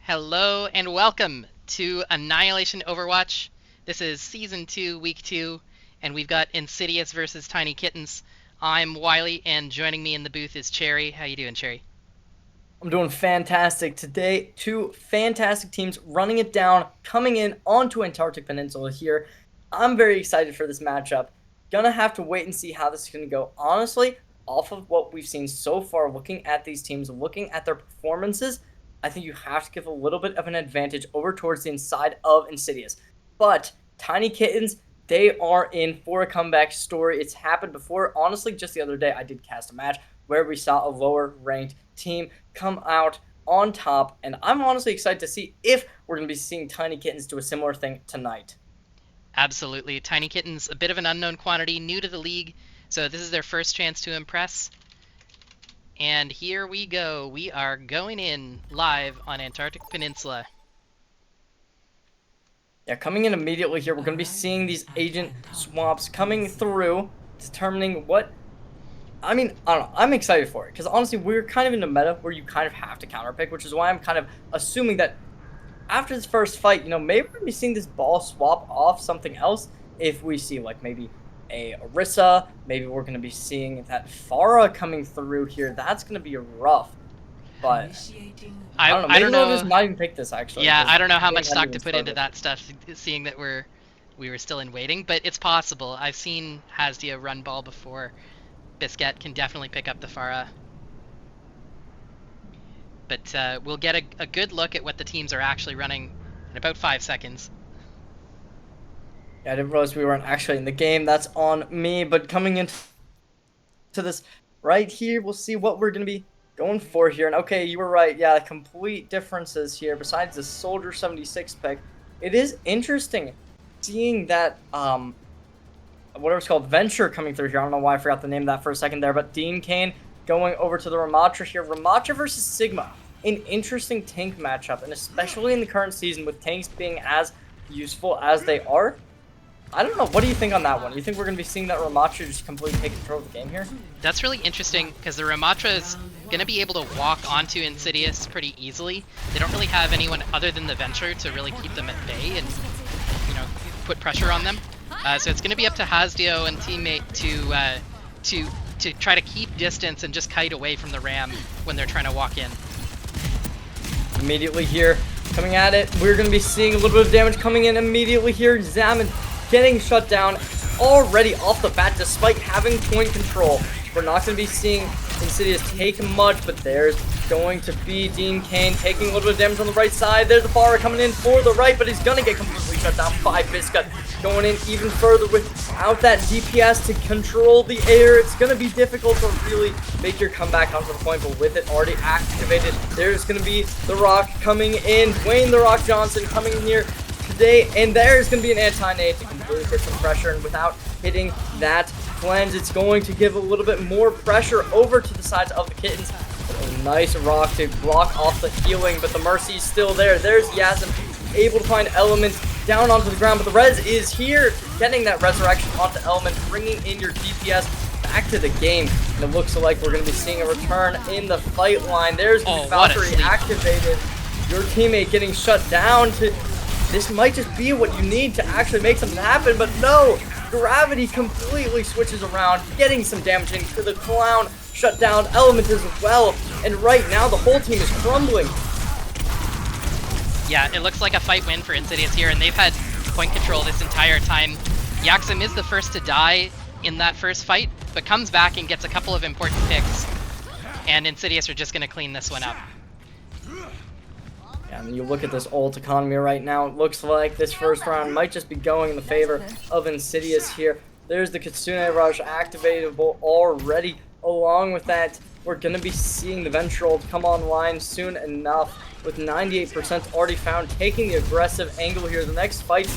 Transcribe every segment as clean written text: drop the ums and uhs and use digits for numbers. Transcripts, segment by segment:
Hello and welcome to Annihilation Overwatch. This is Season 2, Week 2, and we've got Insidious versus Tiny Kittens. I'm Wiley, and joining me in the booth is Cherry. How you doing, Cherry? I'm doing fantastic. Today, two fantastic teams running it down, coming in onto Antarctic Peninsula here. I'm very excited for this matchup. Gonna have to wait and see how this is gonna go. Honestly, off of what we've seen so far, looking at these teams, looking at their performances, I think you have to give a little bit of an advantage over towards the inside of Insidious. But Tiny Kittens, they are in for a comeback story. It's happened before. Honestly, just the other day, I did cast a match where we saw a lower ranked team come out on top, and I'm honestly excited to see if we're going to be seeing Tiny Kittens do a similar thing tonight. Absolutely. Tiny Kittens, a bit of an unknown quantity, new to the league, so this is their first chance to impress. And here we go. We are going in live on Antarctic Peninsula. Yeah, coming in immediately here, we're going to be seeing these agent swaps coming through, determining what... I don't know. I'm excited for it, because honestly, we're kind of in a meta where you kind of have to counterpick, which is why I'm kind of assuming that after this first fight, maybe we're going to be seeing this ball swap off something else. If we see, like, maybe a Orisa, maybe we're going to be seeing that Pharah coming through here. That's going to be rough, but... I don't know. Maybe we'll just not even pick this, actually. Yeah, I don't know how much stock to put into that stuff, seeing that we were still in waiting, but it's possible. I've seen Hasdia run ball before. Biscuit can definitely pick up the Pharah. But we'll get a good look at what the teams are actually running in about 5 seconds. Yeah, I didn't realize we weren't actually in the game. That's on me, but coming into this right here, we'll see what we're going to be going for here. And okay, you were right. Yeah, complete differences here. Besides the Soldier 76 pick, it is interesting seeing that whatever it's called, Venture coming through here. I don't know why I forgot the name of that for a second there, but Dean Cain going over to the Ramatra here. Ramatra versus Sigma, an interesting tank matchup, and especially in the current season with tanks being as useful as they are. I don't know. What do you think on that one? You think we're going to be seeing that Ramatra just completely take control of the game here? That's really interesting, because the Ramatra is going to be able to walk onto Insidious pretty easily. They don't really have anyone other than the Venture to really keep them at bay and, put pressure on them. So it's going to be up to Hasdio and teammate to try to keep distance and just kite away from the Ram when they're trying to walk in. Immediately here, coming at it, we're going to be seeing a little bit of damage coming in immediately here. Zaman getting shut down already off the bat despite having point control. We're not going to be seeing Insidious take much, but there's going to be Dean Cain taking a little bit of damage on the right side. There's the Pharah coming in for the right, but he's going to get completely shut down by Biscuit. Going in even further without that DPS to control the air. It's going to be difficult to really make your comeback onto the point, but with it already activated, there's going to be The Rock coming in. Dwayne The Rock Johnson coming in here today, and there's going to be an anti-nade to completely put some pressure, and without hitting that cleanse, it's going to give a little bit more pressure over to the sides of the Kittens. A nice rock to block off the healing, but the Mercy's still there. There's Yasmin able to find Element down onto the ground, but the Res is here, getting that resurrection onto Element, bringing in your DPS back to the game. And it looks like we're going to be seeing a return in the fight line. There's the Valkyrie activated. Your teammate getting shut down. This might just be what you need to actually make something happen, but no! Gravity completely switches around, getting some damage into the Clown, shut down Element as well, and right now the whole team is crumbling. Yeah, it looks like a fight win for Insidious here, and they've had point control this entire time. Yaxim is the first to die in that first fight, but comes back and gets a couple of important picks, and Insidious are just going to clean this one up. Yeah, I mean, you look at this ult economy right now, it looks like this first round might just be going in the favor of Insidious here. There's the Kitsune Rush activatable already. Along with that, we're going to be seeing the Venture ult come online soon enough, with 98% already found, taking the aggressive angle here. The next fight's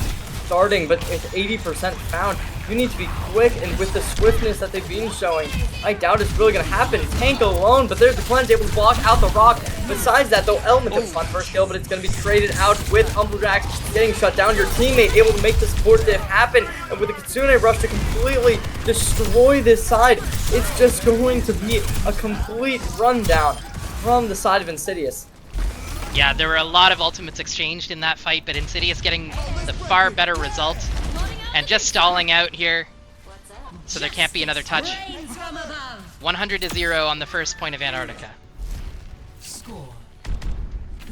starting, but with 80% found, you need to be quick, and with the swiftness that they've been showing, I doubt it's really going to happen. Tank alone, but there's the cleanse able to block out the rock. Besides that, though, Element took fun first kill, but it's going to be traded out with Humblejack getting shut down. Your teammate able to make the support diff happen, and with the Kitsune Rush to completely destroy this side, it's just going to be a complete rundown from the side of Insidious. Yeah, there were a lot of ultimates exchanged in that fight, but Insidious getting the far better result and just stalling out here, so there can't be another touch. 100-0 on the first point of Antarctica. Score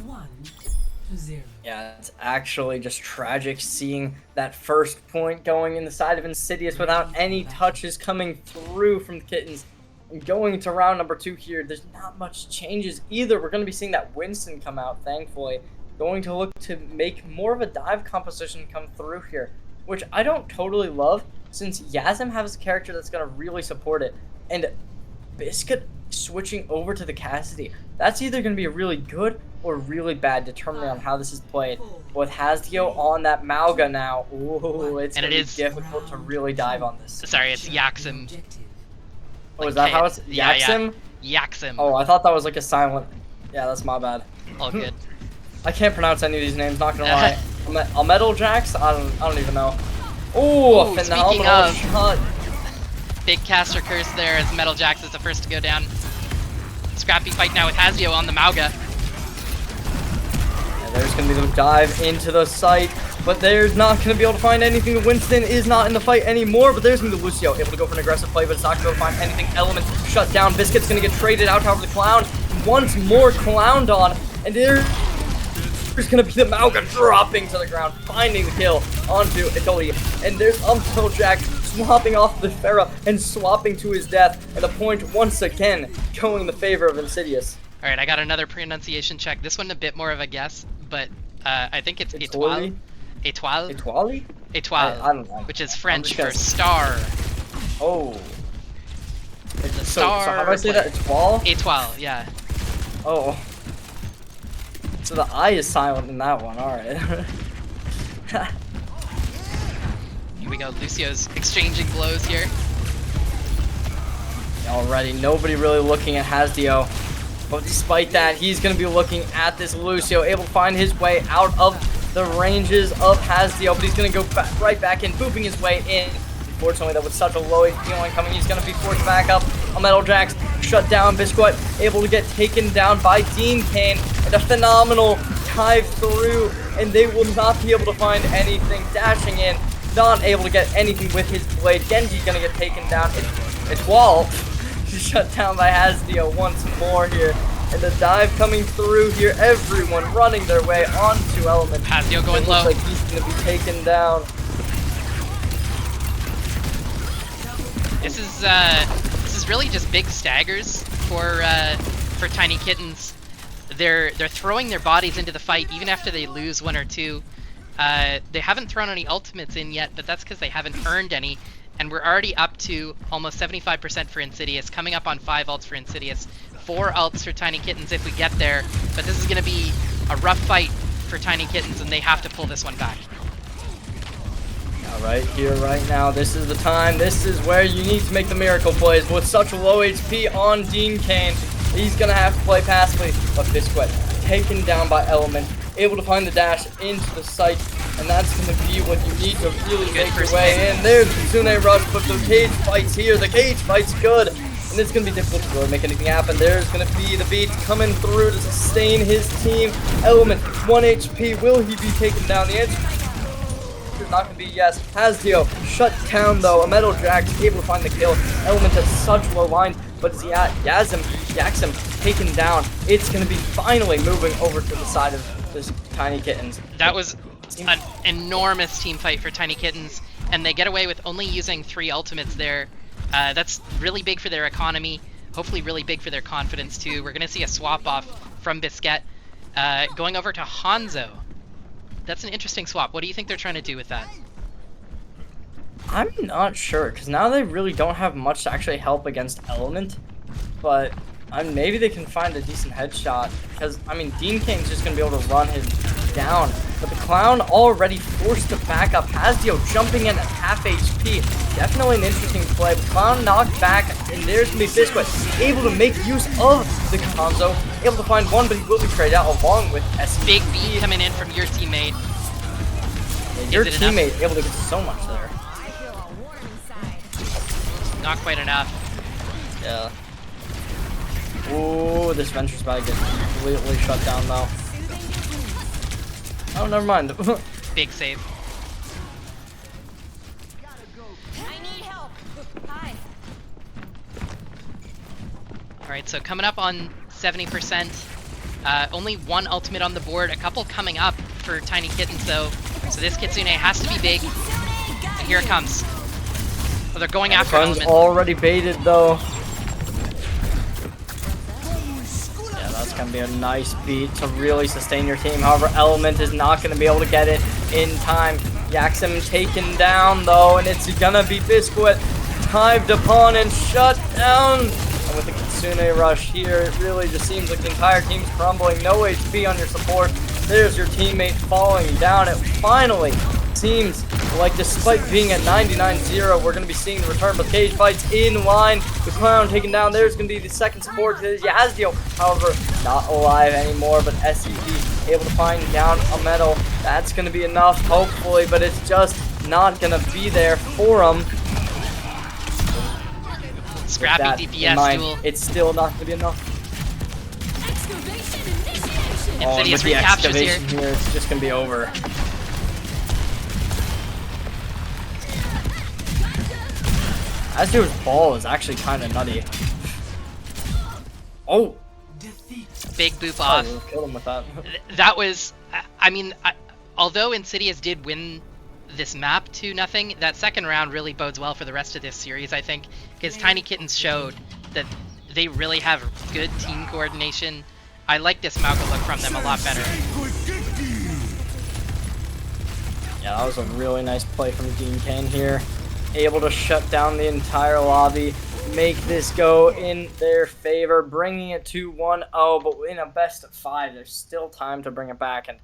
1-0. Yeah, it's actually just tragic seeing that first point going in the side of Insidious without any touches coming through from the Kittens. And going to round number 2 here, there's not much changes either. We're going to be seeing that Winston come out, thankfully. Going to look to make more of a dive composition come through here, which I don't totally love, since Yazim has a character that's going to really support it. And Biscuit switching over to the Cassidy, that's either going to be really good or really bad, depending on how this is played. With Hasdio on that Mauga now, ooh, it's going to be difficult to really dive on this. Sorry, it's Yaxim. Oh, is that how it's Yaxim? Yeah. Yaxim. Oh, I thought that was like a silent. Yeah, that's my bad. All good. I can't pronounce any of these names, not gonna lie. Metal Jax? I don't even know. Ooh, a phenomenal shot. Big caster curse there as Metal Jax is the first to go down. Scrappy fight now with Hasdio on the Mauga. Yeah, there's gonna be the dive into the site, but there's not gonna be able to find anything. Winston is not in the fight anymore, but there's gonna be Lucio able to go for an aggressive play, but it's not gonna be able to find anything. Element shut down. Biscuit's gonna get traded out. However, the Clown once more clowned on, and there's gonna be the Mauga dropping to the ground, finding the kill onto Itoli, and there's Metal Jack swapping off the Pharah and swapping to his death, and the point once again going in the favor of Insidious. Alright, I got another pronunciation check. This one a bit more of a guess, but I think it's Étoile. Étoile? Étoile? Étoile, I don't know. which is French for star. Oh. The So star. how do I say that? Étoile? Étoile, yeah. Oh. So the I is silent in that one, alright. Here we go, Lucio's exchanging blows here. Already, nobody really looking at Hasdio. But despite that, he's going to be looking at this Lucio, able to find his way out of the ranges of Hasdio, but he's going to go right back in, booping his way in. Unfortunately, that was such a low HP line coming. He's going to be forced back up. A Metal Jax shut down. Biscuit able to get taken down by Dean Kane. And a phenomenal dive through. And they will not be able to find anything. Dashing in. Not able to get anything with his blade. Genji's going to get taken down. It's Wall. Shut down by Hasdio once more here. And the dive coming through here. Everyone running their way onto Element. Hasdio going low. Looks like he's going to be taken down. This is really just big staggers for Tiny Kittens. They're throwing their bodies into the fight even after they lose 1 or 2. They haven't thrown any ultimates in yet, but that's because they haven't earned any. And we're already up to almost 75% for Insidious, coming up on 5 ults for Insidious, 4 ults for Tiny Kittens if we get there. But this is going to be a rough fight for Tiny Kittens, and they have to pull this one back. Right here, right now, this is the time. This is where you need to make the miracle plays. With such low HP on Dean Kane, he's going to have to play passively. But Biscuit taken down by Element, able to find the dash into the site, and that's going to be what you need to really make your way in. There's the Tsune Rush, but the cage fight's here. The cage fight's good, and it's going to be difficult to really make anything happen. There's going to be the beat coming through to sustain his team. Element, 1 HP. Will he be taken down? The answer is not going to be yes. Hasdio shut down though. A Metal Jax able to find the kill. Element has such low line, but Yazim taken down. It's going to be finally moving over to the side of this Tiny Kittens. That was an enormous team fight for Tiny Kittens, and they get away with only using 3 ultimates there. That's really big for their economy, hopefully really big for their confidence too. We're going to see a swap off from Biscuit going over to Hanzo. That's an interesting swap. What do you think they're trying to do with that? I'm not sure, because now they really don't have much to actually help against Element, but maybe they can find a decent headshot, because, I mean, Dean Kane's just going to be able to run him down, but the Clown already forced to back up. Hasdio jumping in at half HP. Definitely an interesting play. The Clown knocked back, and there's going to be Biscuit able to make use of the Hanzo, able to find one, but he will be traded out along with SE. Big beat coming in from your teammate. Yeah, your teammate able to get so much there. Not quite enough. Yeah. Ooh, this Venture's about to get completely shut down though. Oh, never mind. Big save. I need help. Hi. Alright, so coming up on 70%. Only one ultimate on the board. A couple coming up for Tiny Kittens, though. So this Kitsune has to be big. And here it comes. Oh, they're going after Fun's Element. already baited, though. Yeah, that's going to be a nice beat to really sustain your team. However, Element is not going to be able to get it in time. Yaxim taken down, though, and it's going to be Biscuit dived upon and shut down. And with the Kitsune rush here, it really just seems like the entire team's crumbling. No HP on your support. There's your teammate falling down. It finally seems like, despite being at 99-0, we're going to be seeing the return of cage fights in line. The Clown taken down. There's going to be the second support to Yazdio. However, not alive anymore, but SCP able to find down a medal. That's going to be enough, hopefully, but it's just not going to be there for him. Scrappy DPS duel. It's still not going to be enough. Insidious with the recaptures here. excavation here, it's just going to be over. Azur's ball is actually kind of nutty. Oh! Big boop off. Oh, killed him with that. That was, I mean, although Insidious did win this map 2-0, that second round really bodes well for the rest of this series, I think, because Tiny Kittens showed that they really have good team coordination. I like this Mauga look from them a lot better. Yeah, that was a really nice play from Dean Kane here. Able to shut down the entire lobby, make this go in their favor, bringing it to 1-0, but in a best of 5, there's still time to bring it back. And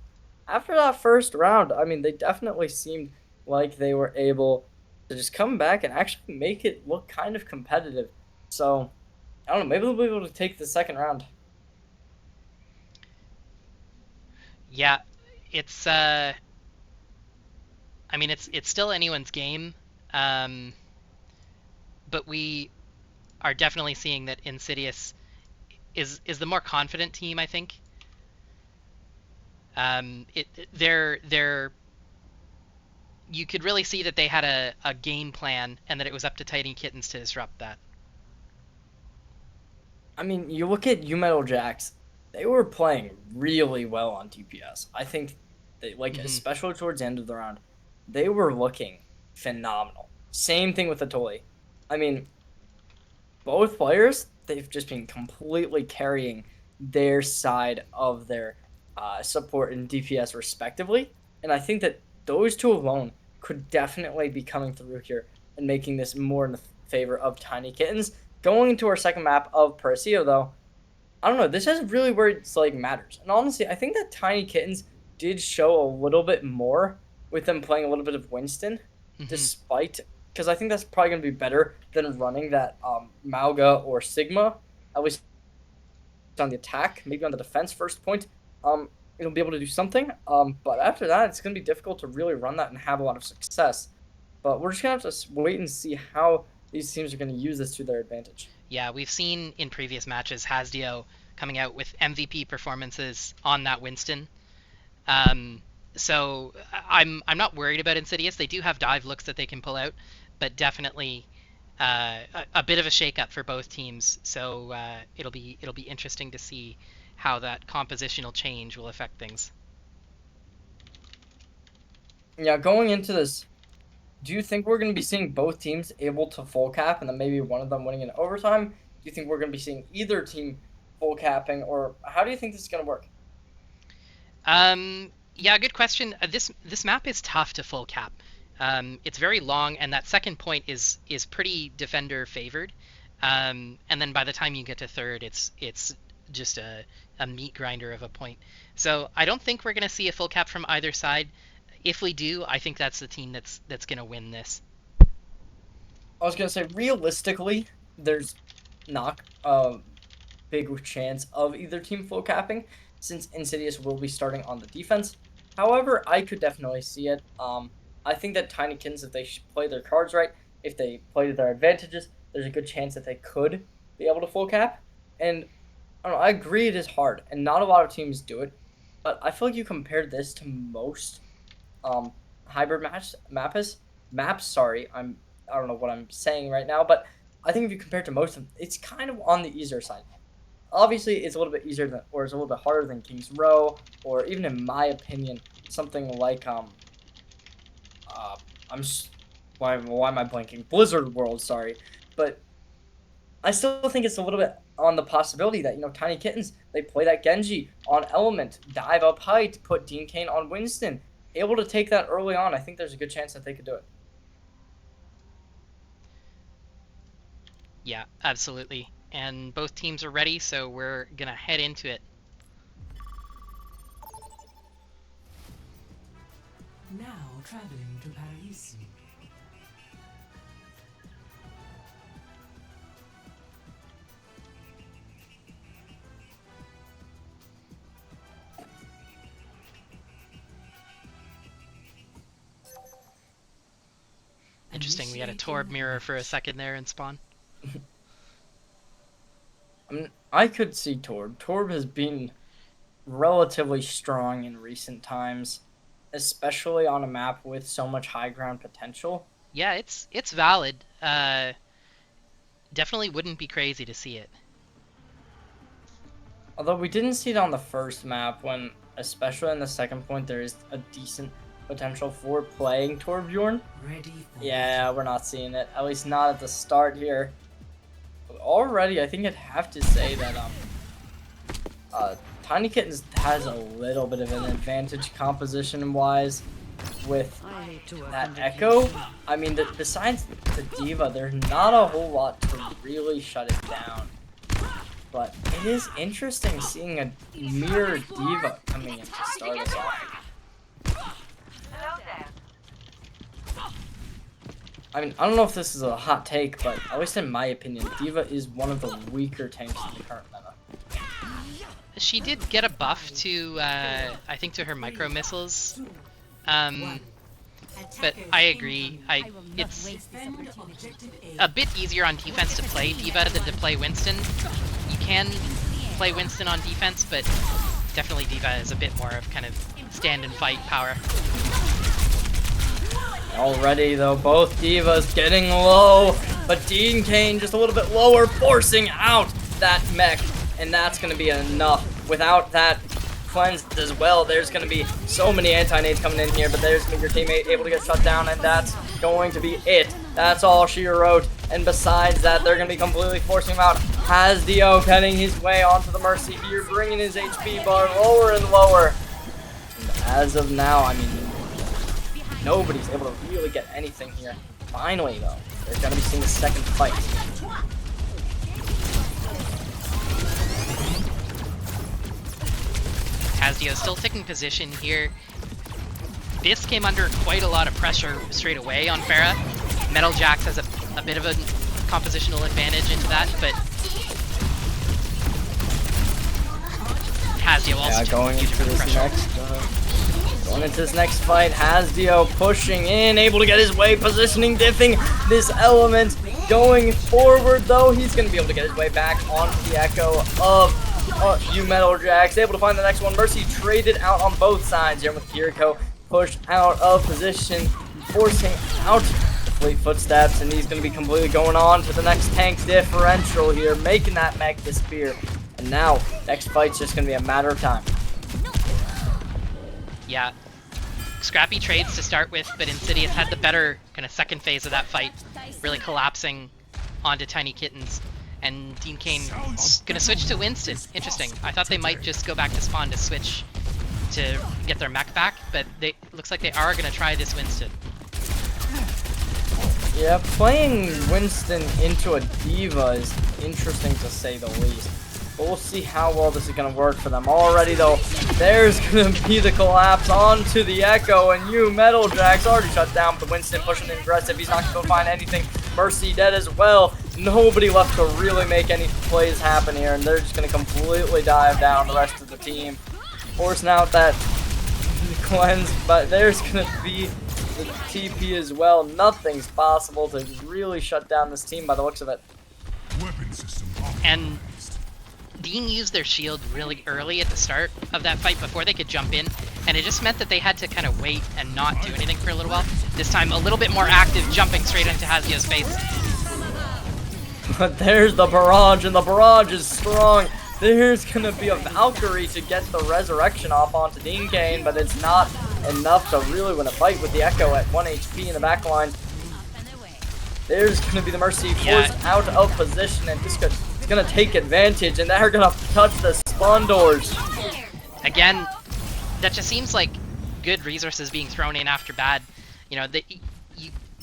after that first round, I mean, they definitely seemed like they were able to just come back and actually make it look kind of competitive. So, I don't know, maybe they'll be able to take the second round. Yeah, it's, I mean, it's still anyone's game. But we are definitely seeing that Insidious is the more confident team, I think. They're you could really see that they had a game plan and that it was up to Tiny Kittens to disrupt that. I mean, you look at U-Metal Jax, they were playing really well on DPS. I think, they, like, especially towards the end of the round, they were looking phenomenal. Same thing with Atoli. I mean, both players, they've just been completely carrying their side of their support and DPS respectively. And I think that those two alone could definitely be coming through here and making this more in the favor of Tiny Kittens. Going into our second map of Parasio, though, I don't know, this is really where it's like matters. And honestly, I think that Tiny Kittens did show a little bit more with them playing a little bit of Winston, despite, because I think that's probably going to be better than running that Mauga or Sigma, at least on the attack, maybe on the defense first point. It'll be able to do something, but after that, it's going to be difficult to really run that and have a lot of success. But we're just going to have to wait and see how these teams are going to use this to their advantage. Yeah, we've seen in previous matches Hasdio coming out with MVP performances on that Winston. So I'm not worried about Insidious. They do have dive looks that they can pull out, but definitely a bit of a shakeup for both teams. So it'll be interesting to see how that compositional change will affect things. Yeah, going into this, do you think we're going to be seeing both teams able to full cap and then maybe one of them winning in overtime? Do you think we're going to be seeing either team full capping, or how do you think this is going to work? Yeah, good question. This map is tough to full cap. It's very long, and that second point is pretty defender favored. And then by the time you get to third, it's just a meat grinder of a point. So I don't think we're going to see a full cap from either side. If we do, I think that's the team that's going to win this. I was going to say, realistically, there's not a big chance of either team full capping, since Insidious will be starting on the defense. However, I could definitely see it. I think that Tiny Kittens, if they play their cards right, if they play to their advantages, there's a good chance that they could be able to full cap. And I don't know, I agree it is hard, and not a lot of teams do it. But I feel like you compared this to most hybrid maps. Sorry, I don't know what I'm saying right now, but I think if you compare it to most of them, it's kind of on the easier side. Obviously, it's a little bit easier than, or it's a little bit harder than King's Row, or even in my opinion, something like uh, why am I blanking? Blizzard World, sorry, but I still think it's a little bit on the possibility that, Tiny Kittens, they play that Genji on Element, dive up height, put Dean Cain on Winston, able to take that early on. I think there's a good chance that they could do it. Yeah, absolutely. And both teams are ready, so we're gonna head into it. Now traveling to Paris. Interesting, we had a Torb mirror for a second there in spawn. I could see Torb. Torb has been relatively strong in recent times, especially on a map with so much high ground potential. Yeah, it's valid. Definitely wouldn't be crazy to see it. Although we didn't see it on the first map, when, especially in the second point, there is a decent potential for playing Torbjorn. Ready for Yeah, we're not seeing it. At least not at the start here. But already, I think I'd have to say that Tiny Kittens has a little bit of an advantage composition-wise with that Echo. I mean, besides the Diva, there's not a whole lot to really shut it down. But it is interesting seeing a mirror Diva coming in to start us off. I mean, I don't know if this is a hot take, but at least in my opinion, Diva is one of the weaker tanks in the current meta. She did get a buff to, I think, to her micro missiles. But I agree. It's a bit easier on defense to play Diva than to play Winston. You can play Winston on defense, but definitely Diva is a bit more of kind of stand and fight power. Already, though, both Divas getting low, but Dean Cain just a little bit lower, forcing out that mech, and that's going to be enough. Without that cleanse as well, there's going to be so many anti-nades coming in here, but there's going to be your teammate able to get shut down, and that's going to be it. That's all she wrote, and besides that, they're going to be completely forcing him out. Hasdio getting his way onto the Mercy here, bringing his HP bar lower and lower. And as of now, I mean, nobody's able to really get anything here. Finally, though, they're going to be seeing the second fight. Hasdio still taking position here. This came under quite a lot of pressure straight away on Pharah. Metal Jax has a bit of a compositional advantage into that, but Hasdio also going into this next fight. Hasdio pushing in, able to get his way, positioning, diffing this element. Going forward, though, he's going to be able to get his way back onto the Echo of Metal Jax. Able to find the next one. Mercy traded out on both sides here with Kiriko pushed out of position, forcing out the Fleet Footsteps, and he's going to be completely going on to the next tank differential here, making that mech disappear. And now, next fight's just going to be a matter of time. Yeah. Scrappy trades to start with, but Insidious had the better kind of second phase of that fight, really collapsing onto Tiny Kittens. And Dean Cain gonna switch to Winston. Interesting. I thought they might just go back to spawn to switch to get their mech back, but looks like they are gonna try this Winston. Yeah, playing Winston into a Diva is interesting to say the least. But we'll see how well this is going to work for them. Already, though, there's going to be the collapse onto the Echo, and Metal Jax already shut down, but Winston pushing in aggressive. He's not going to go find anything. Mercy dead as well. Nobody left to really make any plays happen here, and they're just going to completely dive down the rest of the team. Forcing out that cleanse, but there's going to be the TP as well. Nothing's possible to really shut down this team by the looks of it. Weapon system And Dean used their shield really early at the start of that fight before they could jump in, and it just meant that they had to kind of wait and not do anything for a little while. This time, a little bit more active, jumping straight into Hazio's face. But there's the barrage, and the barrage is strong. There's gonna be a Valkyrie to get the resurrection off onto Dean Kane, but it's not enough to really win a fight with the Echo at 1 HP in the back line. There's gonna be the Mercy forced out of position, and this is gonna take advantage, and they're gonna touch the spawn doors. Again, that just seems like good resources being thrown in after bad. You know,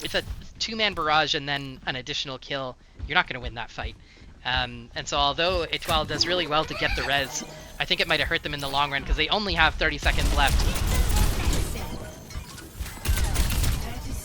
with a 2-man barrage and then an additional kill, you're not gonna win that fight. And so although Etoile does really well to get the res, I think it might have hurt them in the long run because they only have 30 seconds left.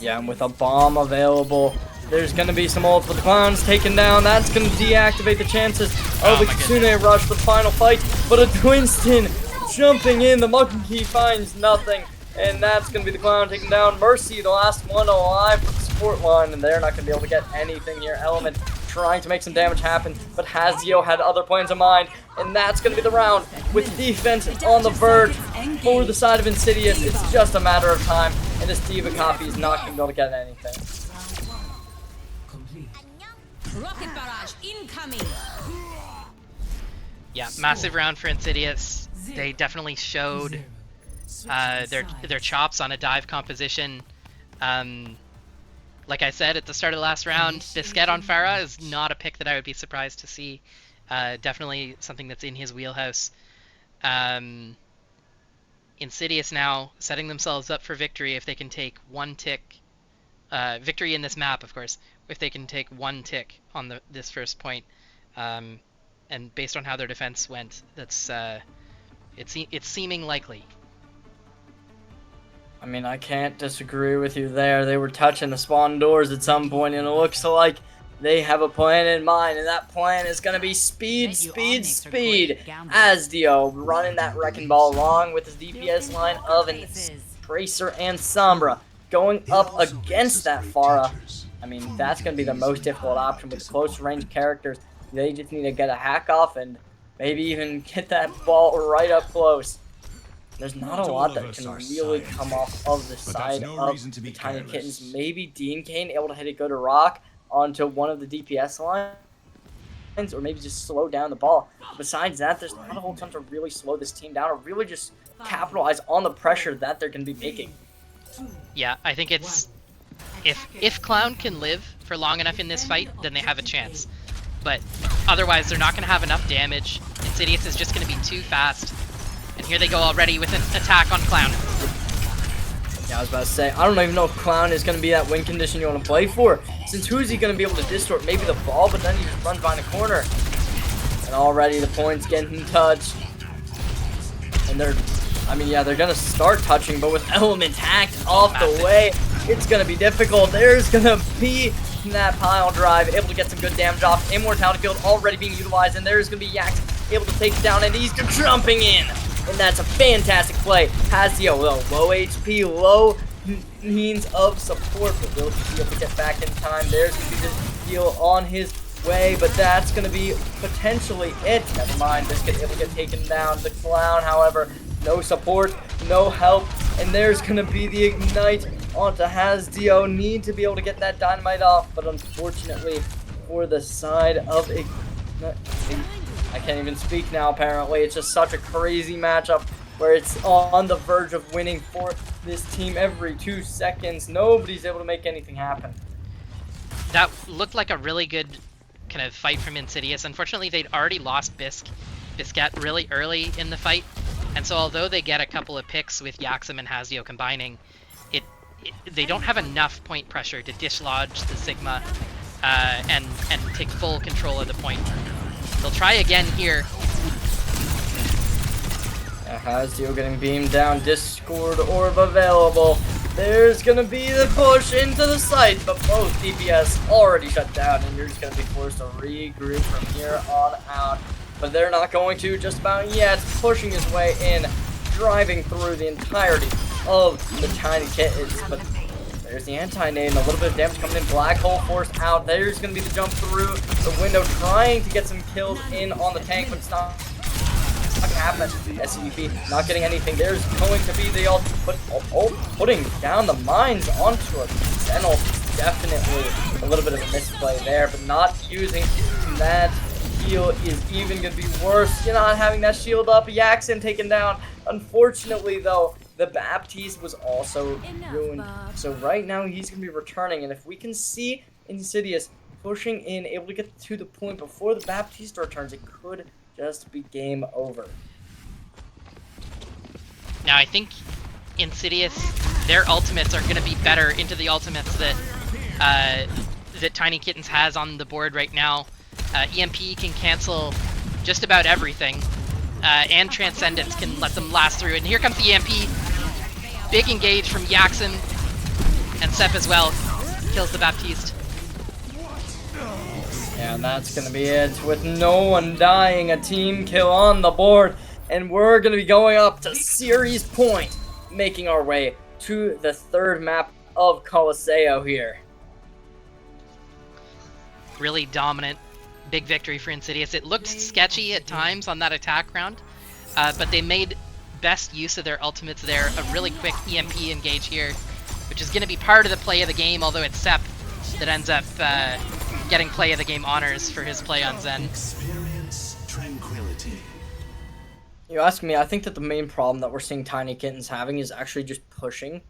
Yeah, and with a bomb available, there's going to be some ults, but the Clown's taken down. That's going to deactivate the chances of a Kitsune rush for the final fight. But a Twinston jumping in, the Monkey finds nothing, and that's going to be the Clown taken down. Mercy, the last one alive for the support line, and they're not going to be able to get anything here. Element trying to make some damage happen, but Hazio had other plans in mind, and that's going to be the round with defense on the verge for the side of Insidious. It's just a matter of time, and this D.Va copy is not going to be able to get anything. Rocket barrage incoming. Yeah, massive round for Insidious. They definitely showed their chops on a dive composition. Like I said at the start of the last round, Biscuit on Pharah is not a pick that I would be surprised to see. Definitely something that's in his wheelhouse. Insidious now setting themselves up for victory if they can take one tick. Victory in this map, of course, if they can take one tick on this first point. And based on how their defense went, that's it's seeming likely. I mean, I can't disagree with you there. They were touching the spawn doors at some point, and it looks like they have a plan in mind, and that plan is going to be speed. Asdio running that Wrecking Ball along with his DPS line of Tracer and Sombra going up against that Pharah. I mean, that's going to be the most difficult option with close range characters. They just need to get a hack off and maybe even get that ball right up close. There's not a lot that can really come off of the side of the Tiny Kittens. Maybe Dean Kane able to hit a good rock onto one of the DPS lines, or maybe just slow down the ball. Besides that, there's not a whole ton to really slow this team down or really just capitalize on the pressure that they're going to be making. Yeah, I think it's if Clown can live for long enough in this fight, then they have a chance. But otherwise, they're not going to have enough damage. Insidious is just going to be too fast. And here they go already with an attack on Clown. Yeah, I was about to say, I don't even know if Clown is going to be that win condition you want to play for. Since who's he going to be able to distort? Maybe the ball, but then he just runs behind the corner. And already the points getting touched. And they're going to start touching, but with Element hacked off the way, it's going to be difficult. There's going to be that pile drive, able to get some good damage off. Immortality field already being utilized, and there's going to be Yax able to take it down, and he's jumping in. And that's a fantastic play. Hazio, low HP, low means of support, but will he be able to get back in time? There's going to be the heal on his way, but that's going to be potentially it. Never mind, this gets able to get taken down. The Clown, however, no support, no help, and there's going to be the ignite onto Hazio. Need to be able to get that dynamite off, but unfortunately for the side of I can't even speak now, apparently. It's just such a crazy matchup where it's on the verge of winning for this team every 2 seconds. Nobody's able to make anything happen. That looked like a really good kind of fight from Insidious. Unfortunately, they'd already lost Biscuit really early in the fight. And so although they get a couple of picks with Yaxim and Hazio combining, they don't have enough point pressure to dislodge the Sigma and take full control of the point. They'll try again here. Hazio getting beamed down. Discord orb available. There's going to be the push into the site, but both DPS already shut down, and you're just going to be forced to regroup from here on out. But they're not going to just about yet. Pushing his way in, driving through the entirety of the Tiny Kittens. But There's the anti-nade and a little bit of damage coming in. Black hole forced out. There's going to be the jump through the window, trying to get some kills in on the tank, but it's not going to happen. SCP not getting anything. There's going to be the ult, but putting down the mines onto a Zen. Definitely a little bit of a misplay there, but not using that heal is even going to be worse. You're not having that shield up. Jackson taken down. Unfortunately, though, the Baptiste was also ruined. So right now, he's going to be returning. And if we can see Insidious pushing in, able to get to the point before the Baptiste returns, it could just be game over. Now, I think Insidious, their ultimates are going to be better into the ultimates that that Tiny Kittens has on the board right now. EMP can cancel just about everything, and Transcendence can let them last through. And here comes the EMP. Big engage from Yaxen, and Sep as well. Kills the Baptiste. And that's going to be it, with no one dying, a team kill on the board. And we're going to be going up to series point, making our way to the third map of Coliseo here. Really dominant, big victory for Insidious. It looked sketchy at times on that attack round, but they made best use of their ultimates there. A really quick EMP engage here, which is going to be part of the play of the game, although it's Sep that ends up getting play of the game honors for his play on Zen. Experience tranquility. You ask me, I think that the main problem that we're seeing Tiny Kittens having is actually just pushing.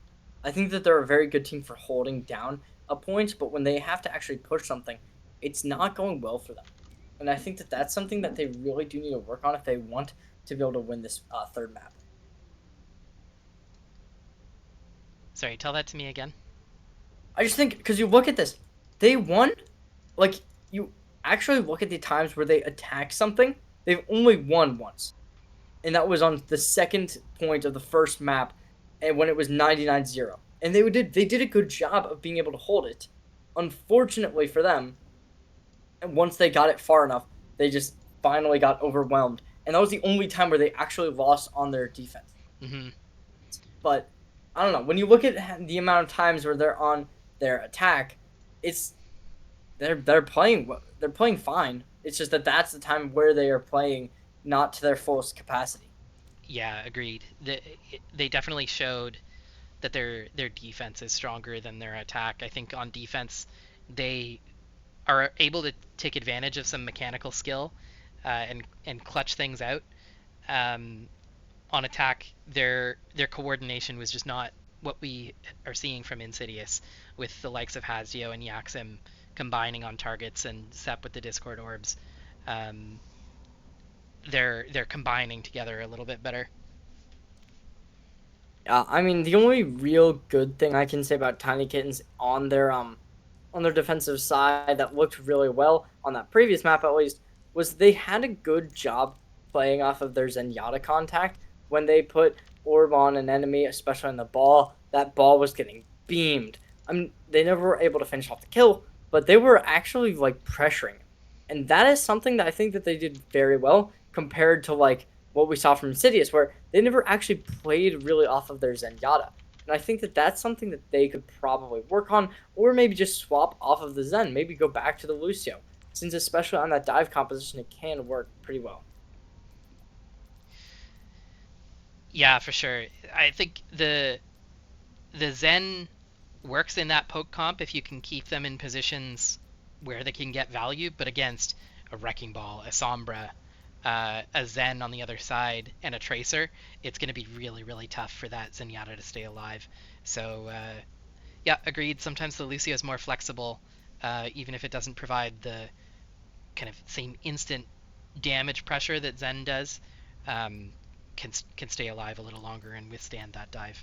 I think that they're a very good team for holding down a point, but when they have to actually push something, it's not going well for them. And I think that that's something that they really do need to work on if they want to be able to win this third map. Sorry, tell that to me again. I just think, because you look at this, they won, like, you actually look at the times where they attack something, they've only won once. And that was on the second point of the first map, and when it was 99-0. And they did a good job of being able to hold it. Unfortunately for them, and once they got it far enough, they just finally got overwhelmed. And that was the only time where they actually lost on their defense. Mm-hmm. But, I don't know, when you look at the amount of times where they're on their attack, they're playing fine. It's just that that's the time where they are playing not to their fullest capacity. Yeah, agreed. They definitely showed that their defense is stronger than their attack. I think on defense, they are able to take advantage of some mechanical skill and clutch things out. On attack, their coordination was just not what we are seeing from Insidious, with the likes of Hazio and Yaxim combining on targets and Sep with the Discord orbs. They're combining together a little bit better. I mean, the only real good thing I can say about Tiny Kittens on their defensive side that looked really well on that previous map, at least, was they had a good job playing off of their Zenyatta contact. When they put orb on an enemy, especially on the ball, that ball was getting beamed. They never were able to finish off the kill, but they were actually like pressuring, and that is something that I think that they did very well compared to like what we saw from Insidious, where they never actually played really off of their Zenyatta. And I think that that's something that they could probably work on, or maybe just swap off of the Zen, maybe go back to the Lucio, since especially on that dive composition, it can work pretty well. Yeah, for sure. I think the Zen works in that poke comp if you can keep them in positions where they can get value, but against a Wrecking Ball, a Sombra, a Zen on the other side, and a Tracer, it's going to be really, really tough for that Zenyatta to stay alive. So, yeah, agreed. Sometimes the Lucio is more flexible, even if it doesn't provide the kind of same instant damage pressure that Zen does. Can stay alive a little longer and withstand that dive.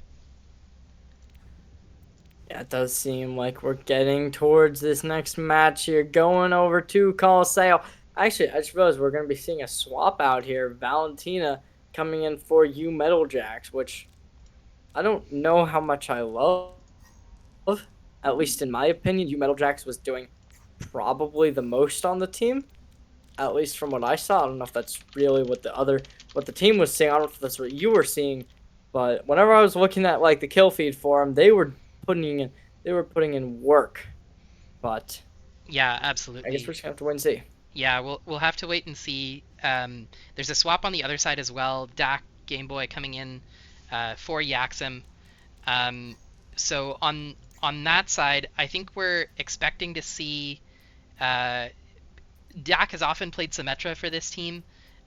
Yeah, it does seem like we're getting towards this next match here, going over to Coliseo. Actually, I just realized we're going to be seeing a swap out here. Valentina coming in for you Metal Jacks, which I don't know how much I love. At least in my opinion, you Metal Jacks was doing probably the most on the team. At least from what I saw. I don't know if that's really what the team was seeing. I don't know if that's what you were seeing. But whenever I was looking at like the kill feed for them, they were putting in they were putting in work. But Yeah, I absolutely. guess we're just gonna have to wait and see. Yeah, we'll have to wait and see. There's a swap on the other side as well. Dak Game Boy coming in for Yaxim. Um, so on that side, I think we're expecting to see. Uh, Dak has often played Symmetra for this team,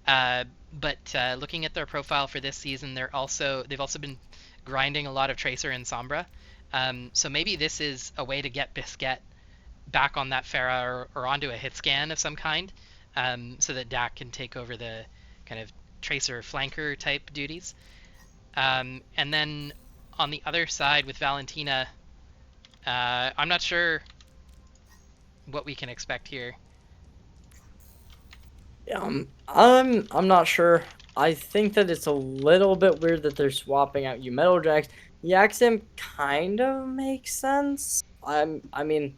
but looking at their profile for this season, they've also been grinding a lot of Tracer and Sombra. So maybe this is a way to get Biscuit back on that Pharah or onto a hit scan of some kind, so that Dak can take over the kind of Tracer flanker type duties. And then on the other side with Valentina, I'm not sure what we can expect here. Yeah, I'm not sure. I think that it's a little bit weird that they're swapping out you Metal Jacks. Yaxim kind of makes sense. I mean,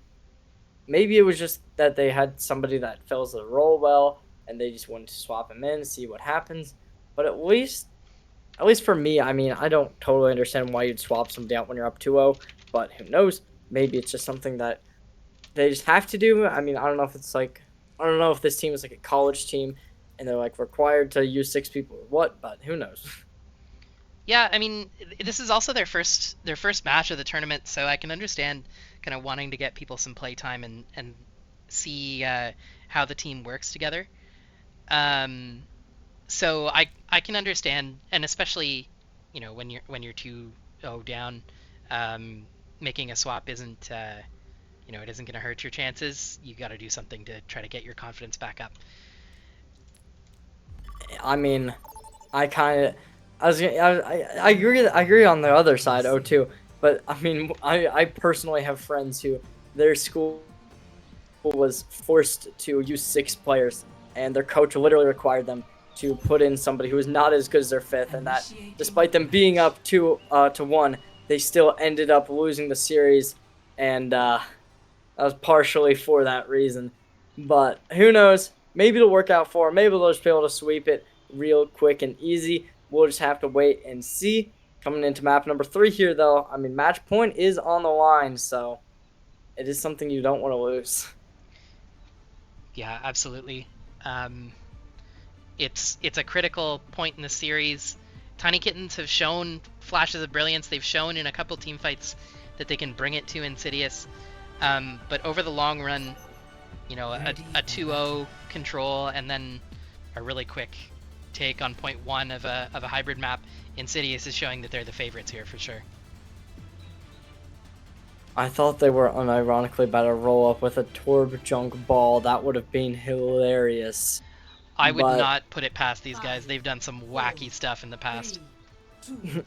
maybe it was just that they had somebody that fills the role well, and they just wanted to swap him in, see what happens. But at least for me, I mean, I don't totally understand why you'd swap somebody out when you're up 2-0, but who knows? Maybe it's just something that they just have to do. I mean, I don't know if it's like, I don't know if this team is like a college team and they're like required to use 6 people or what, but who knows? Yeah, I mean, this is also their first match of the tournament, so I can understand kind of wanting to get people some playtime and see how the team works together. So I can understand, and especially, you know, when you're 2-0 down, making a swap isn't you know, it isn't going to hurt your chances. You got to do something to try to get your confidence back up. I mean, I agree on the other side, O2, but I mean, I personally have friends who their school was forced to use 6 players, and their coach literally required them to put in somebody who was not as good as their 5th, and that despite them being up 2-1, they still ended up losing the series, and that was partially for that reason. But who knows? Maybe it'll work out for them. Maybe they'll just be able to sweep it real quick and easy. We'll just have to wait and see. Coming into map number 3 here, though, I mean, match point is on the line, so it is something you don't want to lose. Yeah, absolutely. It's a critical point in the series. Tiny Kittens have shown flashes of brilliance. They've shown in a couple team fights that they can bring it to Insidious. But over the long run, you know, a 2-0 control and then a really quick take on point 1 of a hybrid map, Insidious is showing that they're the favorites here for sure. I thought they were unironically about to roll up with a Torb Junk Ball. That would have been hilarious. I would not put it past these guys. They've done some wacky stuff in the past. It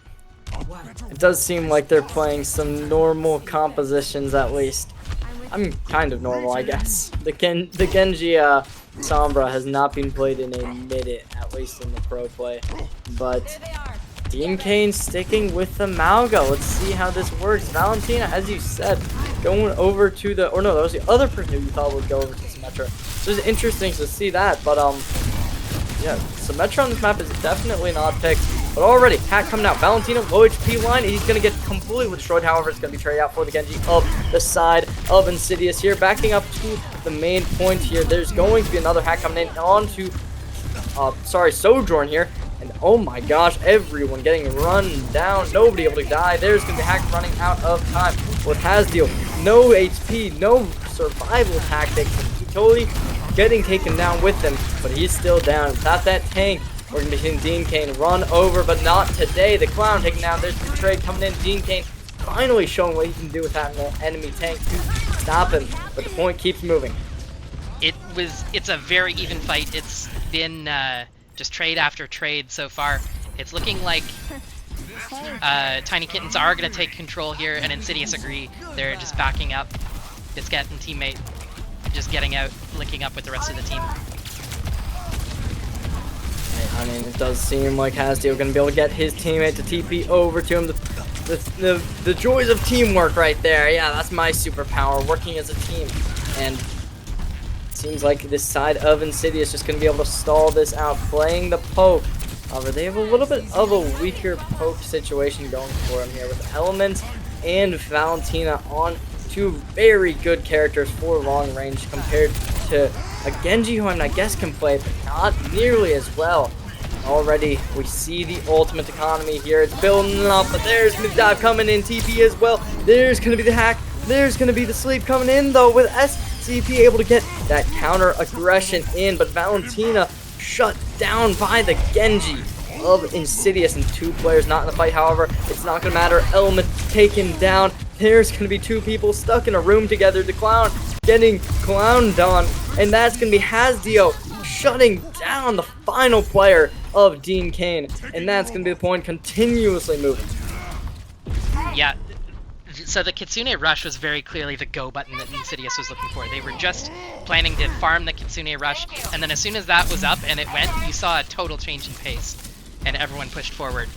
does seem like they're playing some normal compositions at least. I mean, kind of normal, I guess. The Genji Sombra has not been played in a minute, at least in the pro play. But Dean Kane sticking with the Malga. Let's see how this works. Valentina, as you said, going over to the, or no, that was the other person who you thought would go over to Symmetra. So it's interesting to see that, but yeah, Symmetra on this map is definitely not picked. But already, Hat coming out. Valentina, low HP line. He's going to get completely destroyed. However, it's going to be traded out for the Genji of the side of Insidious here. Backing up to the main point here. There's going to be another Hat coming in onto, Sojourn here. And oh my gosh, everyone getting run down. Nobody able to die. There's going to be Hack running out of time with Hasdeal. No HP, no survival tactics. And totally getting taken down with him. But he's still down. Without that tank, we're going to be seeing Dean Kane run over, but not today. The Clown taken down. There's the trade coming in. Dean Kane finally showing what he can do with that enemy tank to stop him. But the point keeps moving. It's a very even fight. It's been just trade after trade so far. It's looking like Tiny Kittens are going to take control here, and Insidious agree. They're just backing up. Biscuit and teammate just getting out, linking up with the rest of the team. I mean, it does seem like Hasdeal going to be able to get his teammate to TP over to him. The joys of teamwork right there. Yeah, that's my superpower, working as a team. And it seems like this side of Insidious is just going to be able to stall this out, playing the poke. However, they have a little bit of a weaker poke situation going for him here with Elements and Valentina on two very good characters for long range compared to a Genji who I guess can play, but not nearly as well. Already, we see the ultimate economy here. It's building up, but there's mid-dive coming in, TP as well. There's going to be the hack. There's going to be the sleep coming in, though, with SCP able to get that counter aggression in, but Valentina shut down by the Genji of Insidious, and two players not in the fight. However, it's not going to matter. Element taken down. There's going to be two people stuck in a room together. The Clown getting clowned on, and that's going to be Hasdio shutting down the final player of Dean Cain, and that's going to be the point, continuously moving. Yeah, so the Kitsune Rush was very clearly the go button that Insidious was looking for. They were just planning to farm the Kitsune Rush, and then as soon as that was up and it went, you saw a total change in pace, and everyone pushed forward.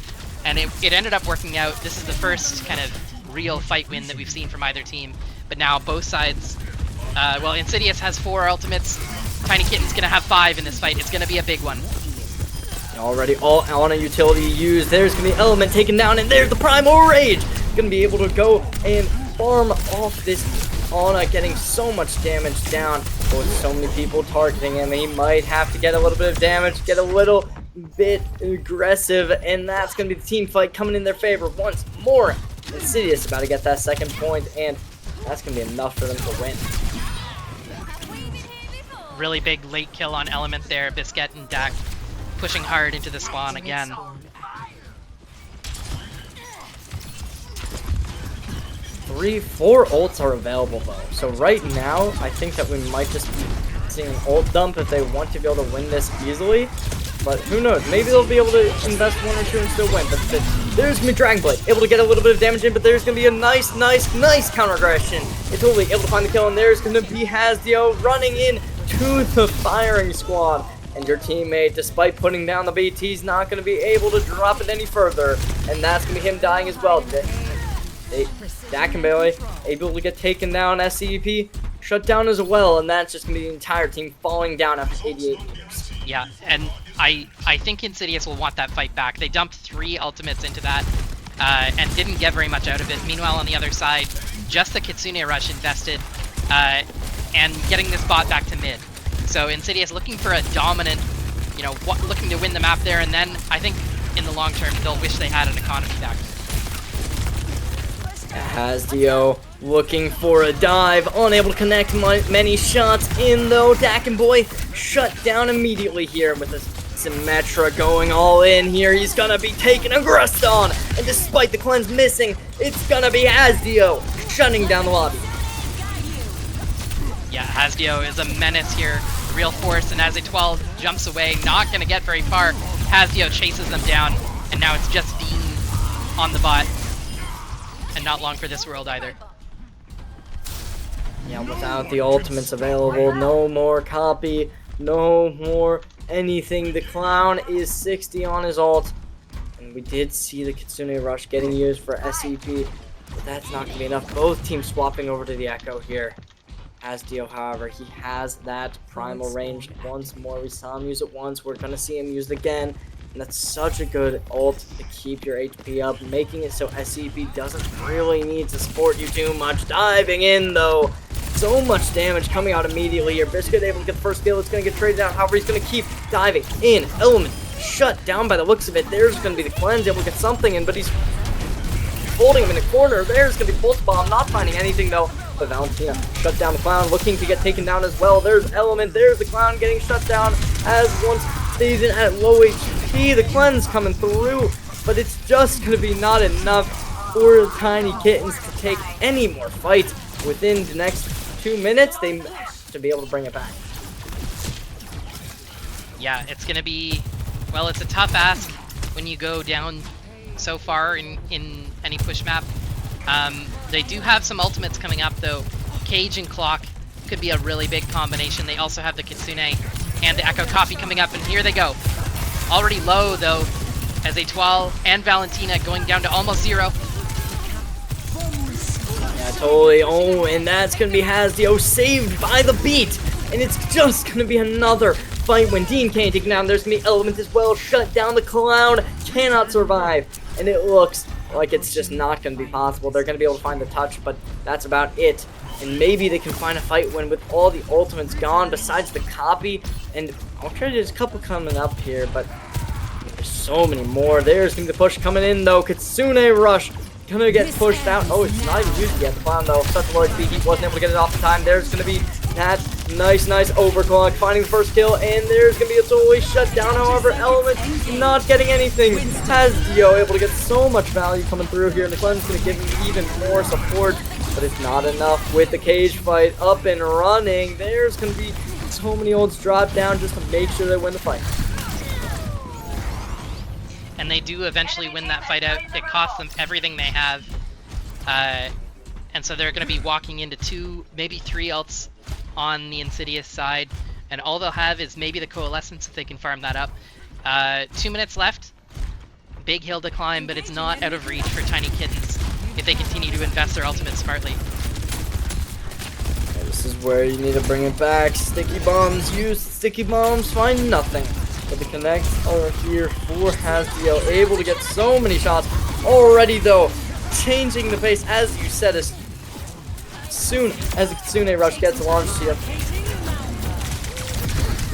And it ended up working out. This is the first kind of real fight win that we've seen from either team, but now both sides, well, Insidious has 4 ultimates, Tiny Kitten's gonna have 5 in this fight. It's gonna be a big one. Already all on a utility used. There's going to be Element taken down, and there's the Primal Rage. Going to be able to go and farm off this Ana, getting so much damage down. But with so many people targeting him, he might have to get a little bit of damage, get a little bit aggressive, and that's going to be the team fight coming in their favor once more. Insidious about to get that second point, and that's going to be enough for them to win. Really big late kill on Element there. Biscuit and Dak pushing hard into the spawn again. 4 ults are available though. So right now, I think that we might just be seeing an ult dump if they want to be able to win this easily. But who knows? Maybe they'll be able to invest 1 or 2 and still win. But there's gonna be Dragon Blade, able to get a little bit of damage in, but there's gonna be a nice counter aggression. It's totally able to find the kill, and there's gonna be Hasdio running in to the firing squad. And your teammate, despite putting down the BT, is not going to be able to drop it any further. And that's going to be him dying as well. Dak and Bailey able to get taken down. SCP shut down as well. And that's just going to be the entire team falling down after 88 meters. Yeah, and I think Insidious will want that fight back. They dumped 3 ultimates into that and didn't get very much out of it. Meanwhile, on the other side, just the Kitsune Rush invested and getting this bot back to mid. So Insidious looking for a dominant, looking to win the map there, and then I think in the long term they'll wish they had an economy back. Hasdio looking for a dive, unable to connect many shots in though. Dak and Boy shut down immediately here with a Symmetra going all in here. He's gonna be taken aggressed on, and despite the cleanse missing, it's gonna be Hasdio shutting down the lobby. Yeah, Hasdio is a menace here, real force, and as a 12 jumps away, not going to get very far. Hasdio chases them down, and now it's just Dean on the bot, and not long for this world either. Yeah, without the ultimates available, no more copy, no more anything. The Clown is 60 on his ult, and we did see the Kitsune Rush getting used for SCP, but that's not going to be enough. Both teams swapping over to the Echo here. Hasdio, however, he has that primal range once more. We saw him use it once. We're going to see him use it again. And that's such a good ult to keep your HP up, making it so SCP doesn't really need to support you too much. Diving in, though. So much damage coming out immediately here. Biscuit able to get the first kill. It's going to get traded out. However, he's going to keep diving in. Element shut down by the looks of it. There's going to be the cleanse, able to get something in, but he's holding him in the corner. There's going to be Pulse Bomb, not finding anything, though. But Valentina shut down the Clown, looking to get taken down as well. There's Element, there's the Clown getting shut down as once stays in at low HP. The cleanse coming through, but it's just going to be not enough for Tiny Kittens to take any more fights within the next 2 minutes. They have to be able to bring it back. Yeah, it's going to be, well, it's a tough ask when you go down so far in any push map. They do have some ultimates coming up though. Cage and Clock could be a really big combination. They also have the Kitsune and the Echo Copy coming up, and here they go. Already low though, as a 12 and Valentina going down to almost 0. Yeah, totally. Oh, and that's going to be Hasdio saved by the beat. And it's just going to be another fight when Dean can't take him down. There's going to be Element as well. Shut down the Clown. Cannot survive. And it looks like it's just not going to be possible. They're going to be able to find the touch, but that's about it. And maybe they can find a fight win with all the ultimates gone besides the copy. And I'll try to, there's a couple coming up here, but there's so many more. There's going to be the push coming in, though. Kitsune Rush gonna get pushed out. Oh, it's not even used yet. The clown, though, such a low HP, he wasn't able to get it off in time. There's gonna be that nice overclock, finding the first kill, and there's gonna be a totally shutdown. However, Element not getting anything. Hasdio able to get so much value coming through here, and the cleanse gonna give him even more support, but it's not enough with the cage fight up and running. There's gonna be so many ults drop down just to make sure they win the fight. And they do eventually win that fight out. It costs them everything they have. And so they're going to be walking into 2, maybe 3 ults on the Insidious side. And all they'll have is maybe the Coalescence if they can farm that up. 2 minutes left. Big hill to climb, but it's not out of reach for Tiny Kittens if they continue to invest their ultimate smartly. Yeah, this is where you need to bring it back. Sticky bombs, use sticky bombs, find nothing. But the connects are here for Hasdio, able to get so many shots already, though, changing the pace, as you said, as soon as the Kitsune Rush gets launched here.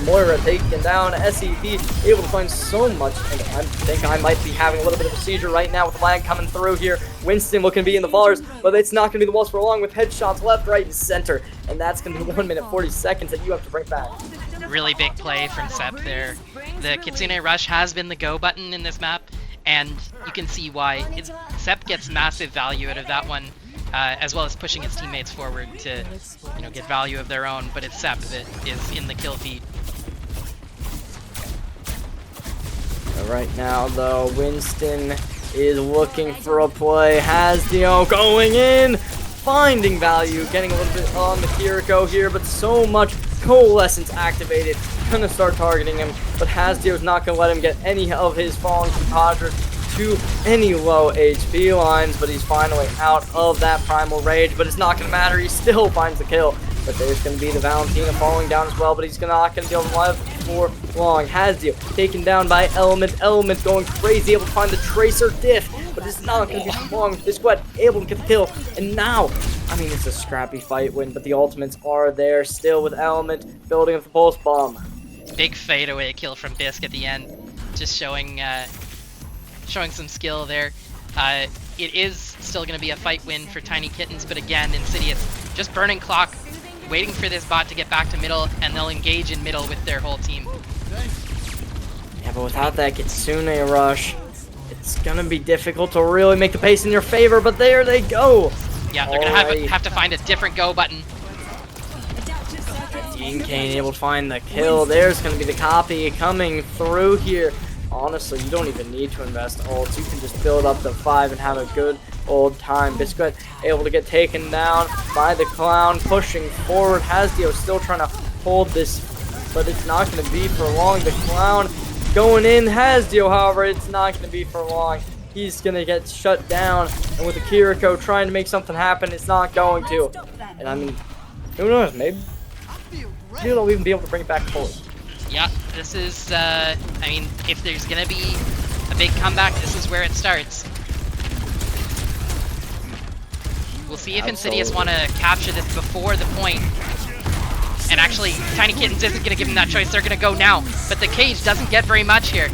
Moira taken down, SEP able to find so much, and I think I might be having a little bit of a seizure right now with the lag coming through here. Winston looking to be in the fallers, but it's not going to be the walls for long with headshots left, right, and center, and that's going to be 1 minute 40 seconds that you have to bring back. Really big play from Sep there. The Kitsune Rush has been the go button in this map, and you can see why. Sep gets massive value out of that one, as well as pushing his teammates forward to, get value of their own, but it's Sep that is in the kill feed. Right now, though, Winston is looking for a play. Hasdio going in, finding value, getting a little bit on the Kiriko here, but so much Coalescence activated. Gonna start targeting him, but Hasdio's not gonna let him get any of his falling composures to any low HP lines, but he's finally out of that primal rage, but it's not gonna matter, he still finds the kill. But there's going to be the Valentina falling down as well, but he's not going to be able to live for long. Hasdio taken down by Element. Element going crazy, able to find the Tracer diff, but it's not going to be for long. This squad able to get the kill, and now, I mean, it's a scrappy fight win, but the ultimates are there still with Element building up the pulse bomb. Big fadeaway kill from Bisque at the end, just showing some skill there. It is still going to be a fight win for Tiny Kittens, but again, Insidious just burning clock, waiting for this bot to get back to middle, and they'll engage in middle with their whole team. Yeah, but without that Kitsune Rush, it's gonna be difficult to really make the pace in your favor, but there they go! Yeah, they're gonna have to find a different go button. Dean Kane able to find the kill. There's gonna be the copy coming through here. Honestly, you don't even need to invest ults. You can just build up to 5 and have a good old time. Biscuit able to get taken down by the clown, pushing forward. Hasdio still trying to hold this, but it's not going to be for long. The clown going in. Hasdio, however, it's not going to be for long. He's going to get shut down, and with the Kiriko trying to make something happen, it's not going to. And I mean, who knows? Maybe they'll even be able to bring it back forward. Yeah, this is, I mean, if there's gonna be a big comeback, this is where it starts. We'll see if Insidious want to capture this before the point. And actually, Tiny Kittens isn't gonna give him that choice, they're gonna go now. But the cage doesn't get very much here.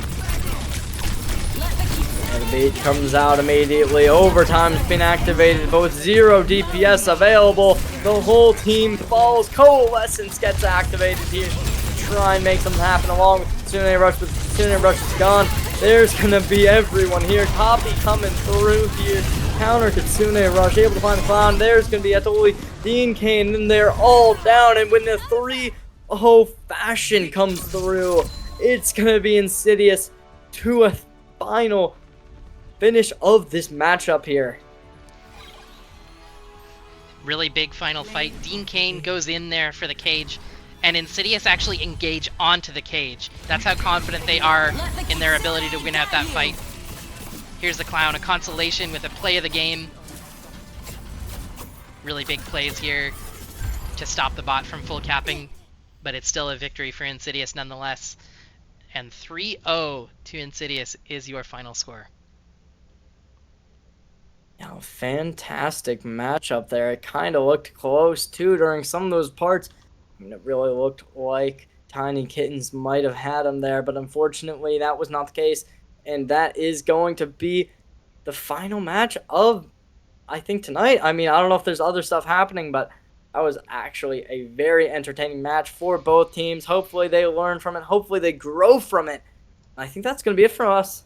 And the bait comes out immediately. Overtime's been activated, but with 0 DPS available, the whole team falls. Coalescence gets activated here. Try and make something happen along with Kitsune Rush, but Kitsune Rush is gone. There's gonna be everyone here. Copy coming through here. Counter Kitsune Rush, able to find the clown. There's gonna be Atoli, Dean Kane, and they're all down. And when the 3-0 fashion comes through, it's gonna be Insidious to a final finish of this matchup here. Really big final fight. Dean Kane goes in there for the cage, and Insidious actually engage onto the cage. That's how confident they are in their ability to win out that fight. Here's the clown, a consolation with a play of the game. Really big plays here to stop the bot from full capping, but it's still a victory for Insidious nonetheless. And 3-0 to Insidious is your final score. Yeah, fantastic matchup there. It kind of looked close too during some of those parts. I mean, it really looked like Tiny Kittens might have had him there, but unfortunately, that was not the case. And that is going to be the final match of, I think, tonight. I mean, I don't know if there's other stuff happening, but that was actually a very entertaining match for both teams. Hopefully, they learn from it. Hopefully, they grow from it. I think that's going to be it for us.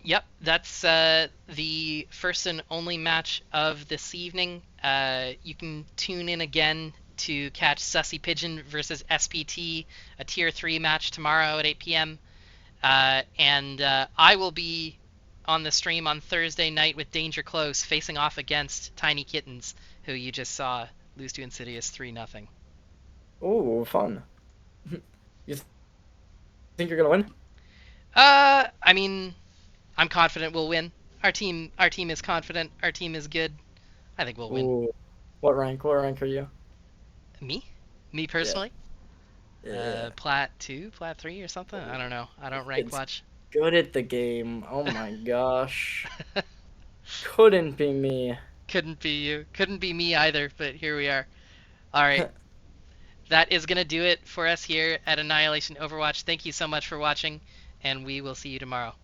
Yep, that's the first and only match of this evening. You can tune in again to catch Sussy Pigeon versus SPT, a Tier 3 match tomorrow at 8 p.m. And I will be on the stream on Thursday night with Danger Close facing off against Tiny Kittens, who you just saw lose to Insidious 3-0. Ooh, fun. You think you're going to win? I mean, I'm confident we'll win. Our team is confident. Our team is good. I think we'll win. Ooh. What rank? What rank are you? Me personally. Yeah. Plat 2, Plat 3 or something. I don't know. I don't rank It's much. good at the game. Oh my gosh. Couldn't be me. Couldn't be you. Couldn't be me either, but here we are. All right. That is going to do it for us here at Annihilation Overwatch. Thank you so much for watching, and we will see you tomorrow.